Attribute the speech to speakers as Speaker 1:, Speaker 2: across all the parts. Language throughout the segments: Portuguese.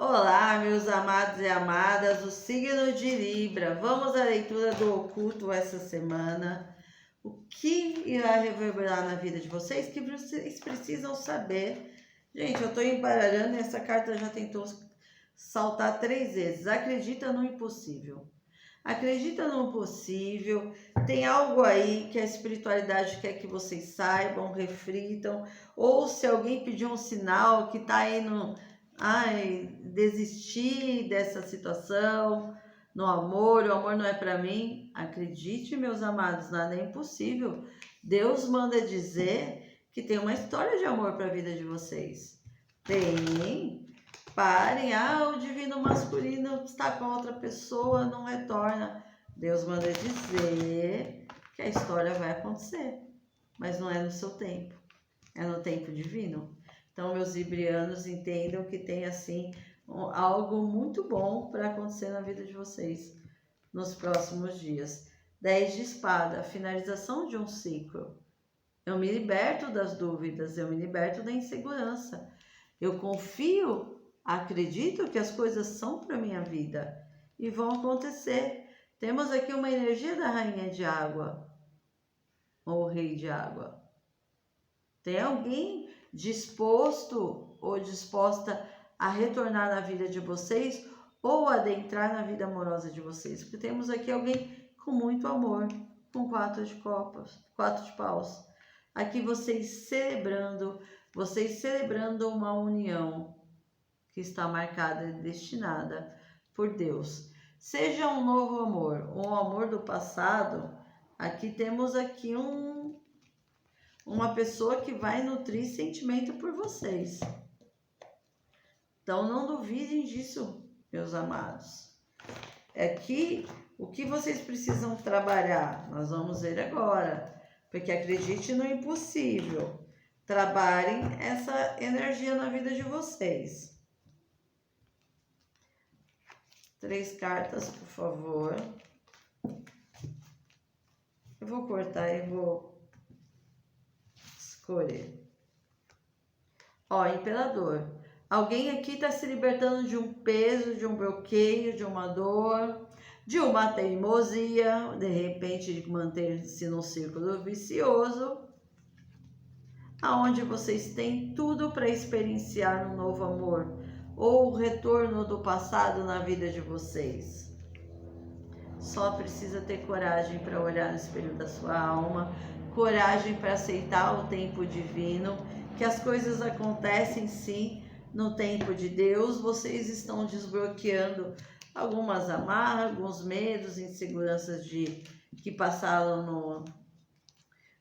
Speaker 1: Olá, meus amados e amadas, o signo de Libra. Vamos à leitura do oculto essa semana. O que irá reverberar na vida de vocês que vocês precisam saber? Gente, eu estou embaralhando e essa carta já tentou saltar 3 vezes. Acredita no impossível. Acredita no possível. Tem algo aí que a espiritualidade quer que vocês saibam, reflitam. Ou se alguém pedir um sinal que está aí no... desistir dessa situação, no amor, o amor não é para mim. Acredite, meus amados, nada é impossível. Deus manda dizer que tem uma história de amor para a vida de vocês. Tem. Parem, o divino masculino está com outra pessoa, não retorna. Deus manda dizer que a história vai acontecer, mas não é no seu tempo, é no tempo divino. Então, meus librianos, entendam que tem, assim, algo muito bom para acontecer na vida de vocês nos próximos dias. 10 de espada, finalização de um ciclo. Eu me liberto das dúvidas, eu me liberto da insegurança. Eu confio, acredito que as coisas são para minha vida e vão acontecer. Temos aqui uma energia da rainha de água, ou rei de água. Tem alguém disposto ou disposta a retornar na vida de vocês ou adentrar na vida amorosa de vocês? Porque temos aqui alguém com muito amor, com 4 de copas, 4 de paus. Aqui vocês celebrando uma união que está marcada e destinada por Deus. Seja um novo amor, um amor do passado. Aqui temos aqui uma pessoa que vai nutrir sentimento por vocês. Então não duvidem disso, meus amados. Aqui, o que vocês precisam trabalhar? Nós vamos ver agora. Porque acredite no impossível. Trabalhem essa energia na vida de vocês. 3 cartas, por favor. Eu vou cortar e vou escolher. Imperador. Alguém aqui está se libertando de um peso, de um bloqueio, de uma dor, de uma teimosia, de repente de manter-se num círculo vicioso, aonde vocês têm tudo para experienciar um novo amor ou o retorno do passado na vida de vocês. Só precisa ter coragem para olhar no espelho da sua alma, coragem para aceitar o tempo divino, que as coisas acontecem sim no tempo de Deus. Vocês estão desbloqueando algumas amarras, alguns medos, inseguranças que passaram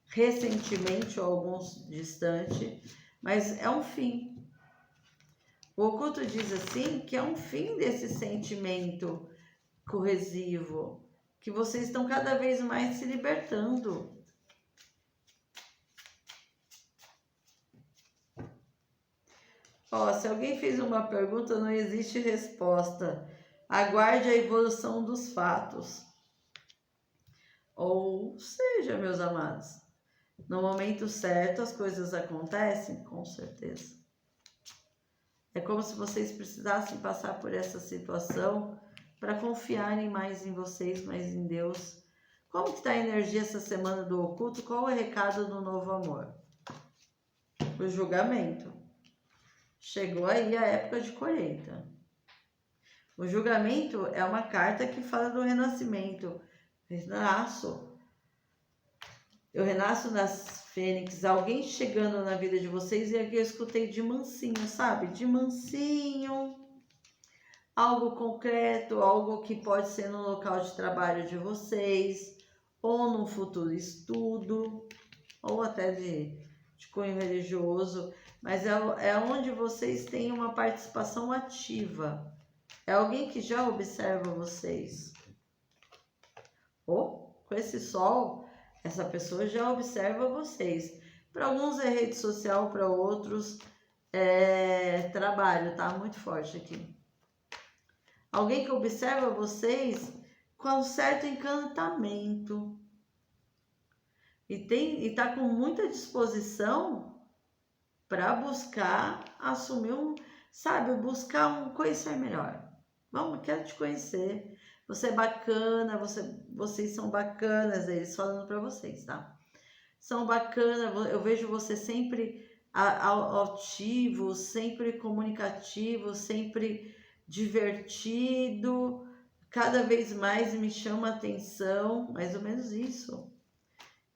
Speaker 1: recentemente ou alguns distante, mas é um fim. O oculto diz assim que é um fim desse sentimento corrosivo, que vocês estão cada vez mais se libertando. Se alguém fez uma pergunta, não existe resposta. Aguarde a evolução dos fatos. Ou seja, meus amados, no momento certo as coisas acontecem, com certeza. É como se vocês precisassem passar por essa situação para confiarem mais em vocês, mais em Deus. Como que está a energia essa semana do oculto? Qual é o recado do novo amor? O julgamento. Chegou aí a época de colheita. O julgamento é uma carta que fala do renascimento. Eu renasço das fênix. Alguém chegando na vida de vocês, e aqui eu escutei de mansinho, sabe? De mansinho. Algo concreto, algo que pode ser no local de trabalho de vocês, ou num futuro estudo, ou até de cunho religioso, mas é onde vocês têm uma participação ativa. É alguém que já observa vocês. Com esse sol, essa pessoa já observa vocês. Para alguns é rede social, para outros é trabalho, tá muito forte aqui. Alguém que observa vocês com um certo encantamento. E tá com muita disposição para buscar assumir sabe, buscar um conhecer melhor. Vamos, quero te conhecer. Você é bacana, vocês são bacanas, eles falando para vocês, tá? São bacanas, eu vejo você sempre altivo, sempre comunicativo, sempre divertido, cada vez mais me chama a atenção, mais ou menos isso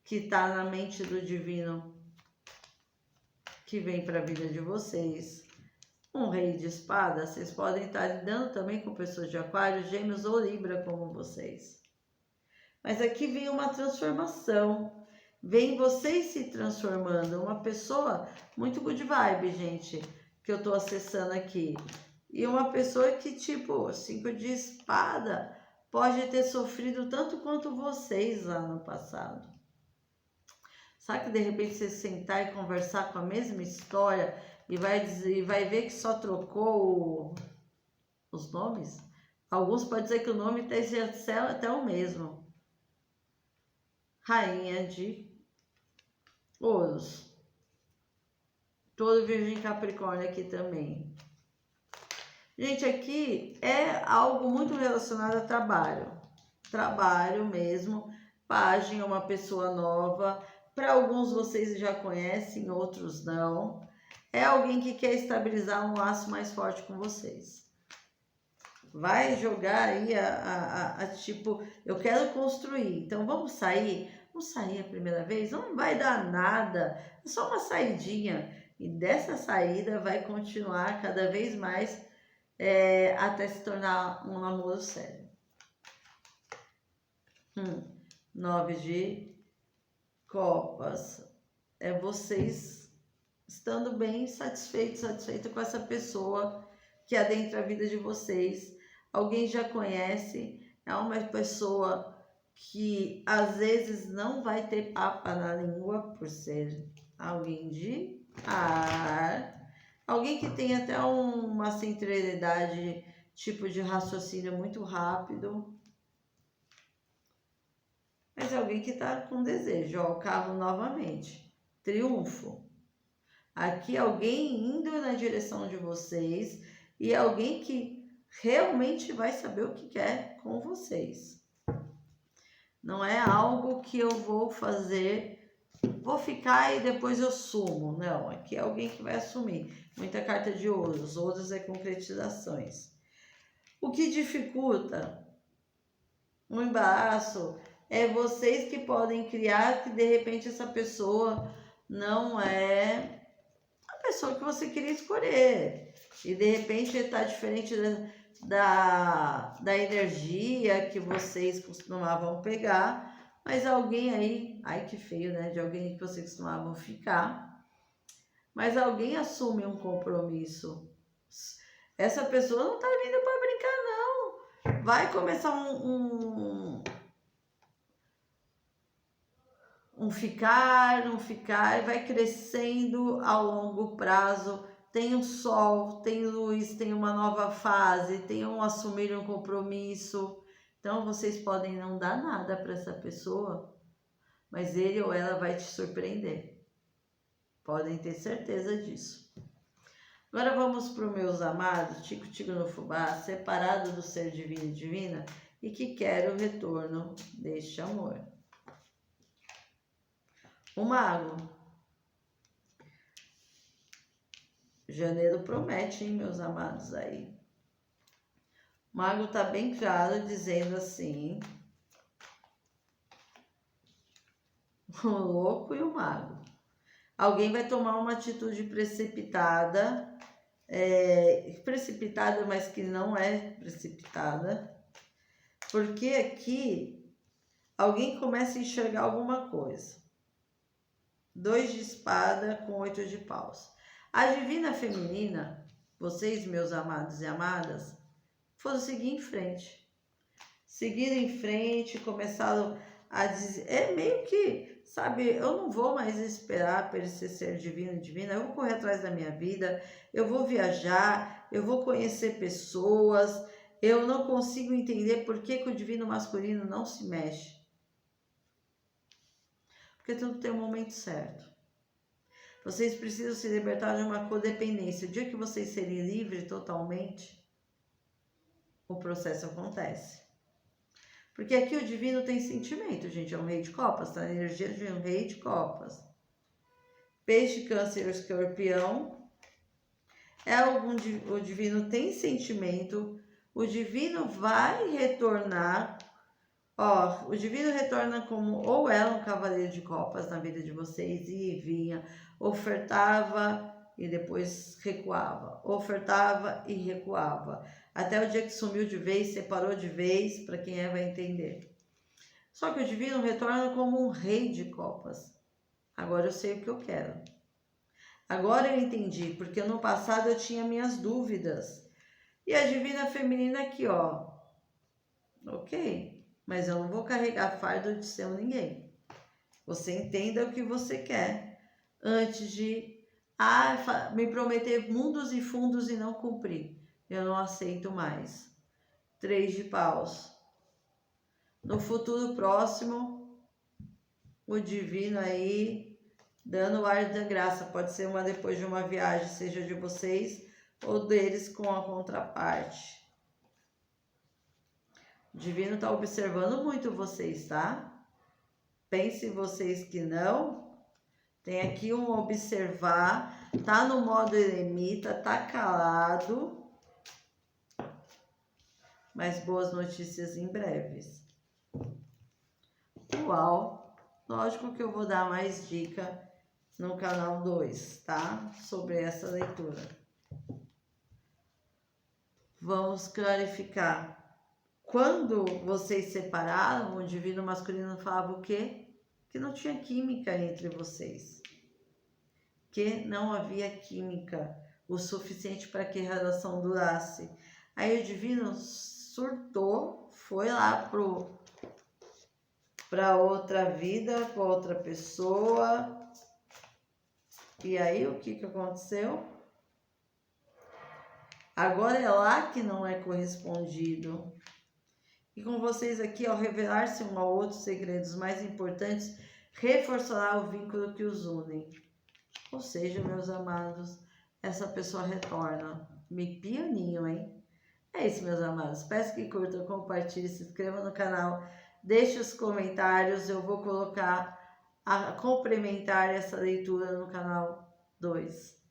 Speaker 1: que tá na mente do divino, que vem para a vida de vocês. Um rei de espadas, vocês podem estar lidando também com pessoas de aquário, gêmeos ou libra como vocês. Mas aqui vem uma transformação, vem vocês se transformando, uma pessoa muito good vibe, gente, que eu tô acessando aqui. E uma pessoa que, tipo, 5 de espada, pode ter sofrido tanto quanto vocês lá no passado. Sabe que de repente você sentar e conversar com a mesma história e vai ver que só trocou os nomes? Alguns podem dizer que o nome esteja até o mesmo. Rainha de Ouros. Todo Virgem Capricórnio aqui também. Gente, aqui é algo muito relacionado a trabalho. Trabalho mesmo. Página, uma pessoa nova. Para alguns vocês já conhecem, outros não. É alguém que quer estabilizar um laço mais forte com vocês. Vai jogar aí tipo, eu quero construir, então vamos sair? Vamos sair a primeira vez? Não vai dar nada, é só uma saidinha. E dessa saída vai continuar cada vez mais até se tornar um namoro sério. 9 de copas. É vocês estando bem satisfeito com essa pessoa que adentra a vida de vocês. Alguém já conhece, é uma pessoa que às vezes não vai ter papa na língua por ser alguém de ar. Alguém que tem até uma centralidade, tipo de raciocínio muito rápido. Mas é alguém que está com desejo. Ó, o carro novamente. Triunfo. Aqui alguém indo na direção de vocês e alguém que realmente vai saber o que quer com vocês. Não é algo que eu vou fazer, vou ficar e depois eu sumo. Não, aqui é alguém que vai assumir. Muita carta de ouros. Ouros é concretizações. O que dificulta o embaraço é vocês que podem criar que de repente essa pessoa não é a pessoa que você queria escolher. E de repente está diferente da energia que vocês costumavam pegar. Mas alguém aí, ai que feio, né? De alguém que vocês costumavam ficar. Mas alguém assume um compromisso. Essa pessoa não tá vindo para brincar, não. Vai começar um ficar, vai crescendo ao longo prazo. Tem o sol, tem luz, tem uma nova fase, tem um assumir um compromisso. Então vocês podem não dar nada para essa pessoa, mas ele ou ela vai te surpreender. Podem ter certeza disso. Agora vamos para os meus amados, Tico no Fubá, separado do ser divino e divina, e que quer o retorno deste amor. O mago. Janeiro promete, hein, meus amados aí. O mago tá bem claro, dizendo assim. O louco e o mago. Alguém vai tomar uma atitude precipitada, mas que não é precipitada. Porque aqui, alguém começa a enxergar alguma coisa. 2 de espada com 8 de paus. A divina feminina, vocês, meus amados e amadas, foram seguir em frente. Seguiram em frente, começaram a dizer... É meio que, sabe, eu não vou mais esperar por esse ser divino e divina, eu vou correr atrás da minha vida, eu vou viajar, eu vou conhecer pessoas, eu não consigo entender por que o divino masculino não se mexe. Porque tudo tem um momento certo. Vocês precisam se libertar de uma codependência. O dia que vocês serem livres totalmente, o processo acontece. Porque aqui o divino tem sentimento, gente. É um rei de copas, tá? A energia de um rei de copas. Peixe, câncer, escorpião. O divino tem sentimento. O divino vai retornar. Ó, o divino retorna como ou era um cavaleiro de copas na vida de vocês e vinha, ofertava e depois recuava, ofertava e recuava, até o dia que sumiu de vez, separou de vez, para quem vai entender. Só que o divino retorna como um rei de copas. Agora eu sei o que eu quero. Agora eu entendi, porque no passado eu tinha minhas dúvidas. E a divina feminina aqui, ó. Ok, mas eu não vou carregar fardo de seu ninguém. Você entenda o que você quer antes de me prometer mundos e fundos e não cumprir. Eu não aceito mais. 3 de paus. No futuro próximo, o divino aí dando o ar da graça. Pode ser depois de uma viagem, seja de vocês ou deles com a contraparte. O divino está observando muito vocês, tá? Pense vocês que não. Tem aqui um observar. Tá no modo eremita, tá calado. Mas boas notícias em breves. Uau! Lógico que eu vou dar mais dica no canal 2, tá? Sobre essa leitura. Vamos clarificar. Quando vocês separaram, o divino masculino falava o quê? Que não tinha química entre vocês. Que não havia química o suficiente para que a relação durasse. Aí o divino surtou, foi lá para outra vida, para outra pessoa. E aí o que aconteceu? Agora é lá que não é correspondido. E com vocês aqui, ao revelar-se um ao outro segredos mais importantes, reforçará o vínculo que os une. Ou seja, meus amados, essa pessoa retorna. Me pianinho, hein? É isso, meus amados. Peço que curtam, compartilhem, se inscrevam no canal, deixe os comentários. Eu vou colocar a complementar essa leitura no canal 2.